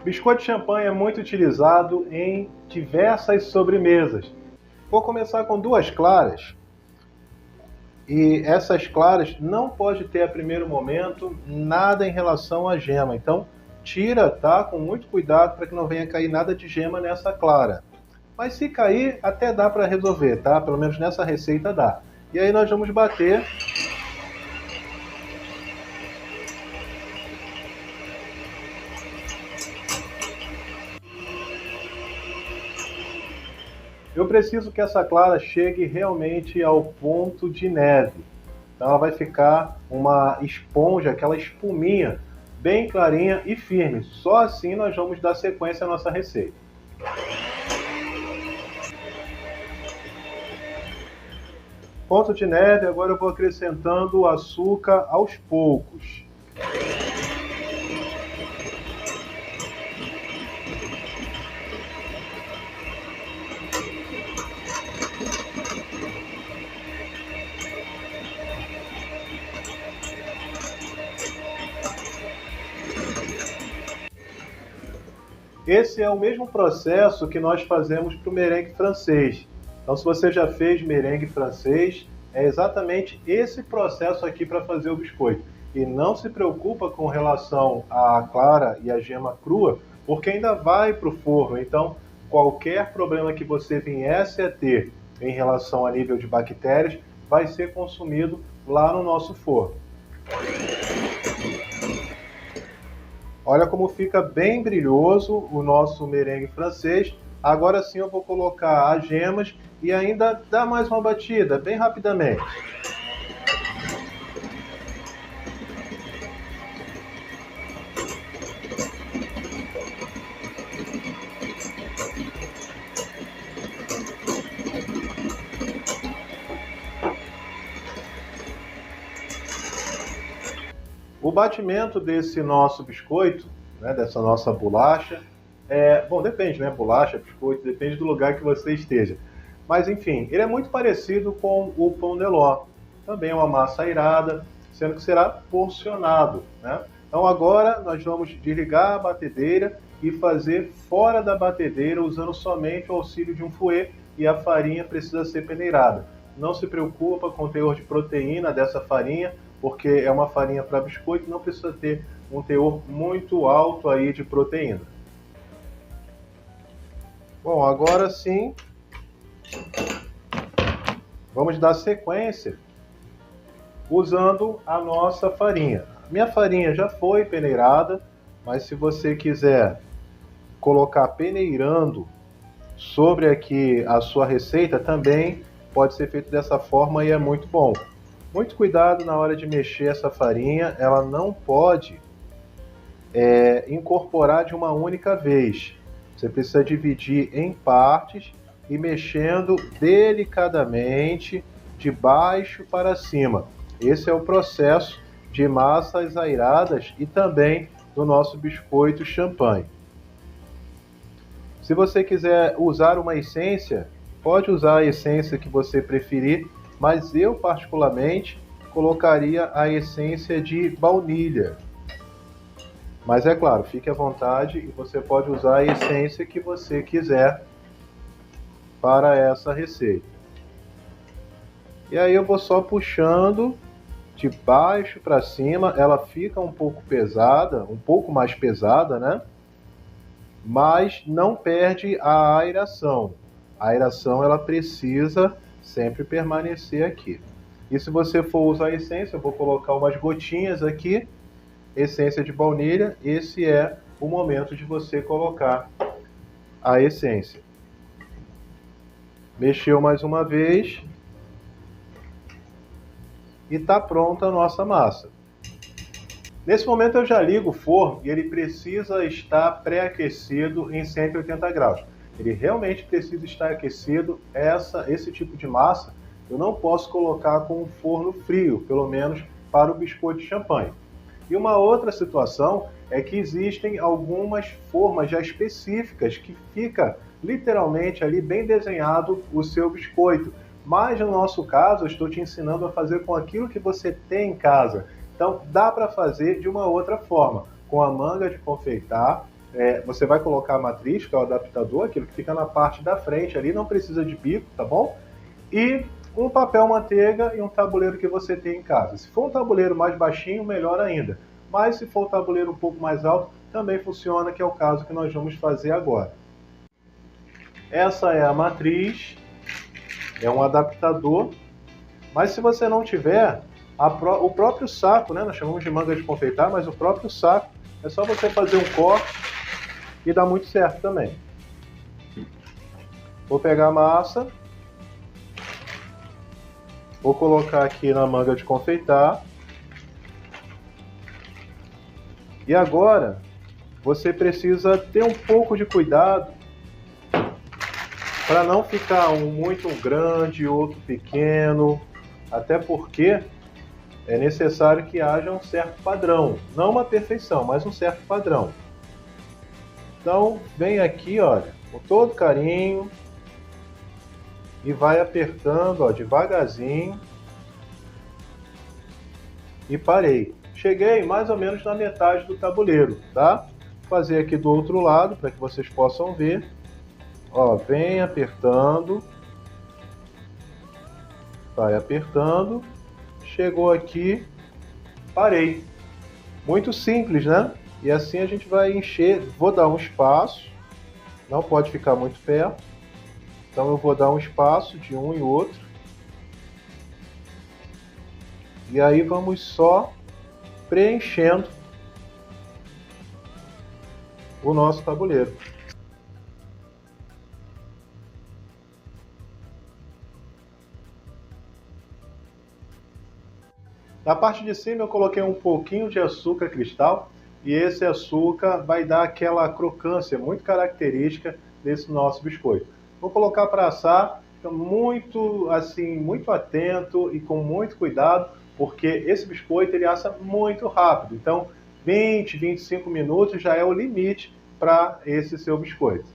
Biscoito de champanhe é muito utilizado em diversas sobremesas. Vou começar com 2 claras. E essas claras não pode ter a primeiro momento nada em relação à gema. Então tira, tá? Com muito cuidado para que não venha cair nada de gema nessa clara. Mas se cair, até dá para resolver, tá? Pelo menos nessa receita dá. E aí nós vamos bater. Eu preciso que essa clara chegue realmente ao ponto de neve. Então ela vai ficar uma esponja, aquela espuminha, bem clarinha e firme. Só assim nós vamos dar sequência à nossa receita. Ponto de neve, agora eu vou acrescentando o açúcar aos poucos. Esse é o mesmo processo que nós fazemos para o merengue francês. Então, se você já fez merengue francês, é exatamente esse processo aqui para fazer o biscoito. E não se preocupa com relação à clara e à gema crua, porque ainda vai para o forno. Então, qualquer problema que você viesse a ter em relação a nível de bactérias, vai ser consumido lá no nosso forno. Olha como fica bem brilhoso o nosso merengue francês. Agora sim eu vou colocar as gemas e ainda dar mais uma batida, bem rapidamente. O batimento desse nosso biscoito, né, dessa nossa bolacha, bom, depende, né? Bolacha, biscoito, depende do lugar que você esteja. Mas enfim, ele é muito parecido com o pão de ló. Também é uma massa airada, sendo que será porcionado, né? Então agora nós vamos desligar a batedeira e fazer fora da batedeira usando somente o auxílio de um fouet, e a farinha precisa ser peneirada. Não se preocupa com o teor de proteína dessa farinha, porque é uma farinha para biscoito, não precisa ter um teor muito alto aí de proteína. Bom, agora sim, vamos dar sequência usando a nossa farinha. Minha farinha já foi peneirada, mas se você quiser colocar peneirando sobre aqui a sua receita, também pode ser feito dessa forma e é muito bom. Muito cuidado na hora de mexer essa farinha, ela não pode incorporar de uma única vez. Você precisa dividir em partes e mexendo delicadamente de baixo para cima. Esse é o processo de massas airadas e também do nosso biscoito champanhe. Se você quiser usar uma essência, pode usar a essência que você preferir, mas eu particularmente colocaria a essência de baunilha. Mas é claro, fique à vontade e você pode usar a essência que você quiser para essa receita. E aí eu vou só puxando de baixo para cima, ela fica um pouco pesada, um pouco mais pesada, né? Mas não perde a aeração. A aeração ela precisa sempre permanecer aqui. E se você for usar essência, eu vou colocar umas gotinhas aqui, essência de baunilha. Esse é o momento de você colocar a essência. Mexeu mais uma vez e está pronta a nossa massa. Nesse momento eu já ligo o forno e ele precisa estar pré-aquecido em 180 graus. Ele realmente precisa estar aquecido. Esse tipo de massa eu não posso colocar com um forno frio, pelo menos para o biscoito de champanhe. E uma outra situação é que existem algumas formas já específicas que fica literalmente ali bem desenhado o seu biscoito. Mas no nosso caso eu estou te ensinando a fazer com aquilo que você tem em casa. Então dá para fazer de uma outra forma, com a manga de confeitar você vai colocar a matriz, que é o adaptador, aquilo que fica na parte da frente ali, não precisa de bico, tá bom? E um papel manteiga e um tabuleiro que você tem em casa. Se for um tabuleiro mais baixinho, melhor ainda. Mas se for um tabuleiro um pouco mais alto, também funciona, que é o caso que nós vamos fazer agora. Essa é a matriz, é um adaptador, mas se você não tiver, o próprio saco, né? Nós chamamos de manga de confeitar, mas o próprio saco, é só você fazer um corte e dá muito certo também. Vou pegar a massa, vou colocar aqui na manga de confeitar. E agora, você precisa ter um pouco de cuidado para não ficar um muito grande, outro pequeno, até porque é necessário que haja um certo padrão, não uma perfeição, mas um certo padrão. Então, vem aqui, olha, com todo carinho e vai apertando, ó, devagarzinho. E parei. Cheguei mais ou menos na metade do tabuleiro, tá? Vou fazer aqui do outro lado para que vocês possam ver. Ó, vem apertando. Vai apertando. Chegou aqui, parei. Muito simples, né? E assim a gente vai encher. Vou dar um espaço. Não pode ficar muito perto. Então eu vou dar um espaço de um e outro. E aí vamos só preenchendo o nosso tabuleiro. Na parte de cima eu coloquei um pouquinho de açúcar cristal e esse açúcar vai dar aquela crocância muito característica desse nosso biscoito. Vou colocar para assar, fica muito atento e com muito cuidado, porque esse biscoito ele assa muito rápido. Então 20, 25 minutos já é o limite para esse seu biscoito.